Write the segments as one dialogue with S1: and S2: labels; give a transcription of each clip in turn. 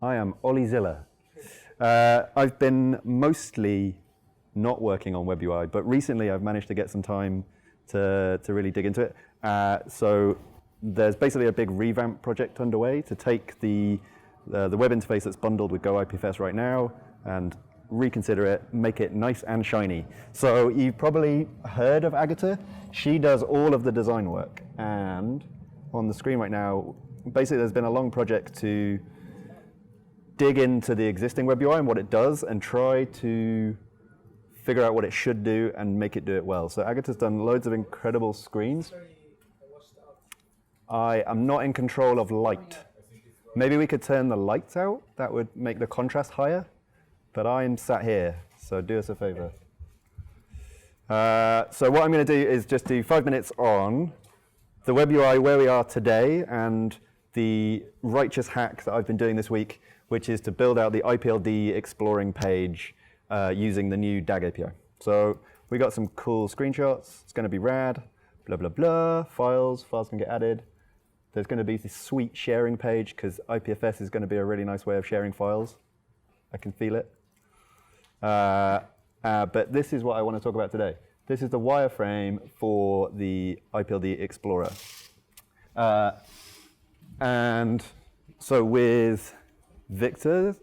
S1: I am Ollie Ziller. I've been mostly not working on WebUI, but recently I've managed to get some time to really dig into it. So there's basically a big revamp project underway to take the web interface that's bundled with Go IPFS right now and reconsider it, make it nice and shiny. So you've probably heard of Agatha. She does all of the design work. And on the screen right now, basically there's been a long project to dig into the existing WebUI and what it does and try to figure out what it should do and make it do it well. So Agatha's done loads of incredible screens. I am not in control of light. Maybe we could turn the lights out. That would make the contrast higher. But I'm sat here, so do us a favor. So what I'm going to do is just do 5 minutes on the WebUI where we are today and the righteous hack that I've been doing this week, which is to build out the IPLD exploring page using the new DAG API. So we got some cool screenshots. It's going to be rad, blah, blah, blah. Files can get added. There's going to be this sweet sharing page because IPFS is going to be a really nice way of sharing files. I can feel it. But this is what I want to talk about today. This is the wireframe for the IPLD Explorer. And so with Victor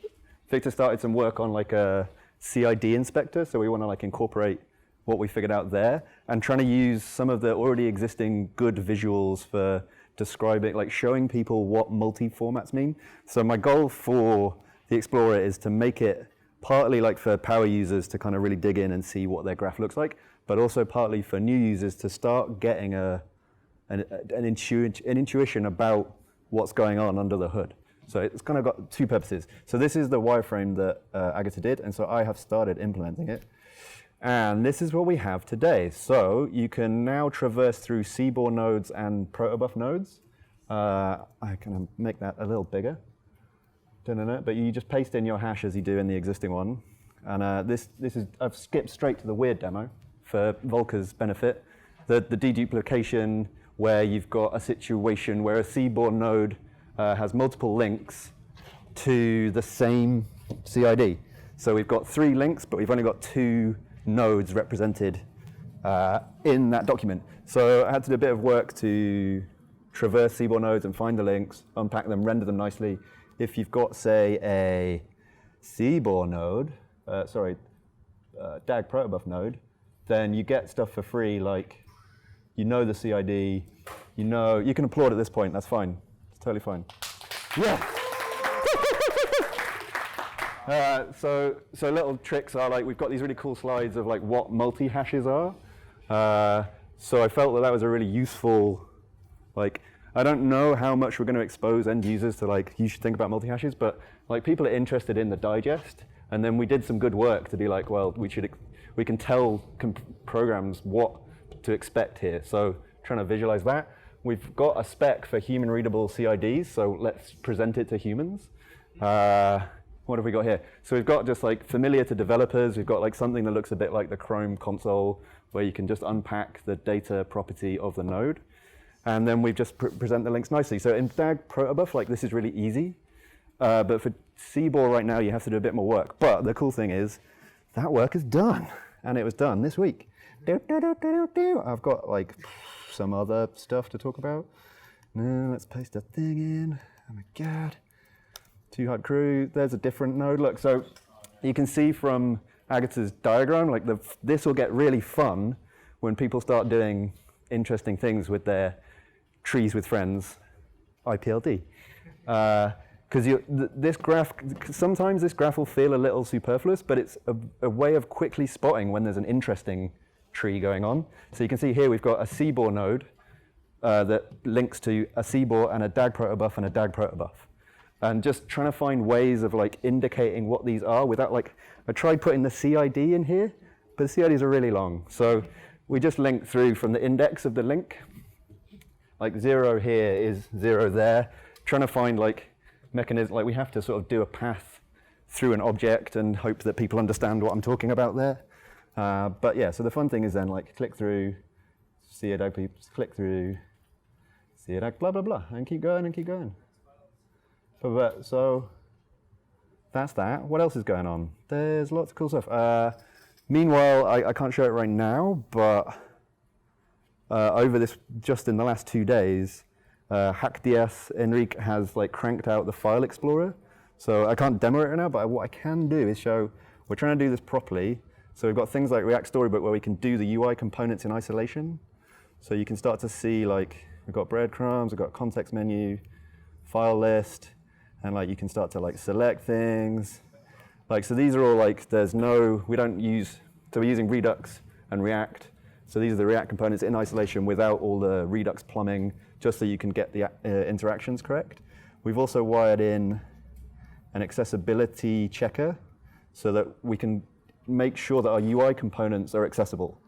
S1: started some work on like a CID inspector. So we want to like incorporate what we figured out there and trying to use some of the already existing good visuals for describing, like showing people what multi-formats mean. So my goal for the Explorer is to make it partly like for power users to kind of really dig in and see what their graph looks like, but also partly for new users to start getting an intuition about what's going on under the hood. So it's kind of got two purposes. So this is the wireframe that Agatha did, and so I have started implementing it. And this is what we have today. So you can now traverse through CBOR nodes and protobuf nodes. I can make that a little bigger. But you just paste in your hash as you do in the existing one. And this is, I've skipped straight to the weird demo for Volker's benefit. The deduplication where you've got a situation where a CBOR node has multiple links to the same CID. So we've got 3 links, but we've only got 2 nodes represented in that document. So I had to do a bit of work to traverse CBOR nodes and find the links, unpack them, render them nicely. If you've got, say, a CBOR node, DAG protobuf node, then you get stuff for free, like you know the CID, you can applaud at this point, that's fine. It's totally fine. Yeah. So little tricks are like, we've got these really cool slides of like what multi-hashes are. So I felt that was a really useful, like, I don't know how much we're going to expose end users to like, you should think about multi-hashes, but like people are interested in the digest, and then we did some good work to be like, well, we can tell programs what to expect here. So trying to visualize that. We've got a spec for human readable CIDs, so let's present it to humans. What have we got here? So we've got just like familiar to developers. We've got like something that looks a bit like the Chrome console where you can just unpack the data property of the node. And then we just present the links nicely. So in DAG protobuf, like this is really easy. But for CBOR right now, you have to do a bit more work. But the cool thing is that work is done. And it was done this week. I've got like some other stuff to talk about. Let's paste a thing in. Oh my God. Too Hard Crew. There's a different node. Look, so you can see from Agatha's diagram, like this will get really fun when people start doing interesting things with their trees with friends, IPLD. Because this graph, sometimes this graph will feel a little superfluous, but it's a way of quickly spotting when there's an interesting tree going on. So you can see here we've got a CBOR node that links to a CBOR and a DAG protobuf and a DAG protobuf. And just trying to find ways of like indicating what these are without like, I tried putting the CID in here, but the CIDs are really long. So we just link through from the index of the link. Like 0 here is 0 there. Trying to find like mechanism, like we have to sort of do a path through an object and hope that people understand what I'm talking about there. But yeah, so the fun thing is then like click through, see it, click through, see it, blah, blah, blah, and keep going and keep going. So that's that. What else is going on? There's lots of cool stuff. Meanwhile, I can't show it right now, but over this, just in the last 2 days, HackDS Enrique has like cranked out the file explorer. So I can't demo it right now, but what I can do is show, we're trying to do this properly. So we've got things like React Storybook where we can do the UI components in isolation. So you can start to see like, we've got breadcrumbs, we've got context menu, file list, and like you can start to like select things. Like, so these are all like, we don't use, so we're using Redux and React. So these are the React components in isolation without all the Redux plumbing, just so you can get the interactions correct. We've also wired in an accessibility checker so that we can make sure that our UI components are accessible.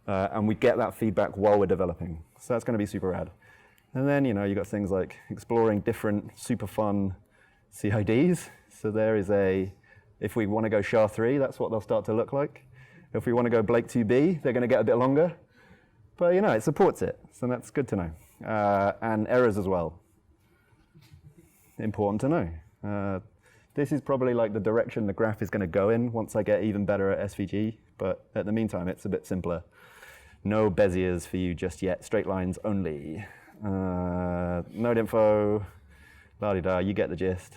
S1: And we get that feedback while we're developing. So that's going to be super rad. And then, you've got things like exploring different super fun CIDs. So there is if we want to go SHA-3, that's what they'll start to look like. If we want to go Blake2B, they're going to get a bit longer. But it supports it, so that's good to know. And errors as well. Important to know. This is probably like the direction the graph is going to go in once I get even better at SVG. But at the meantime, it's a bit simpler. No Beziers for you just yet, straight lines only. Node info, la-di-da, you get the gist.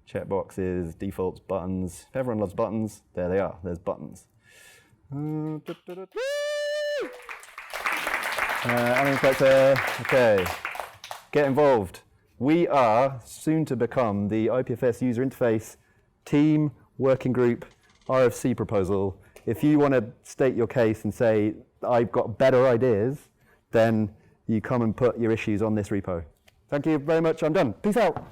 S1: Checkboxes, defaults, buttons. If everyone loves buttons, there they are, there's buttons. Inspector, okay, get involved. We are soon to become the IPFS user interface team, working group, RFC proposal. If you want to state your case and say, I've got better ideas, then you come and put your issues on this repo. Thank you very much, I'm done. Peace out.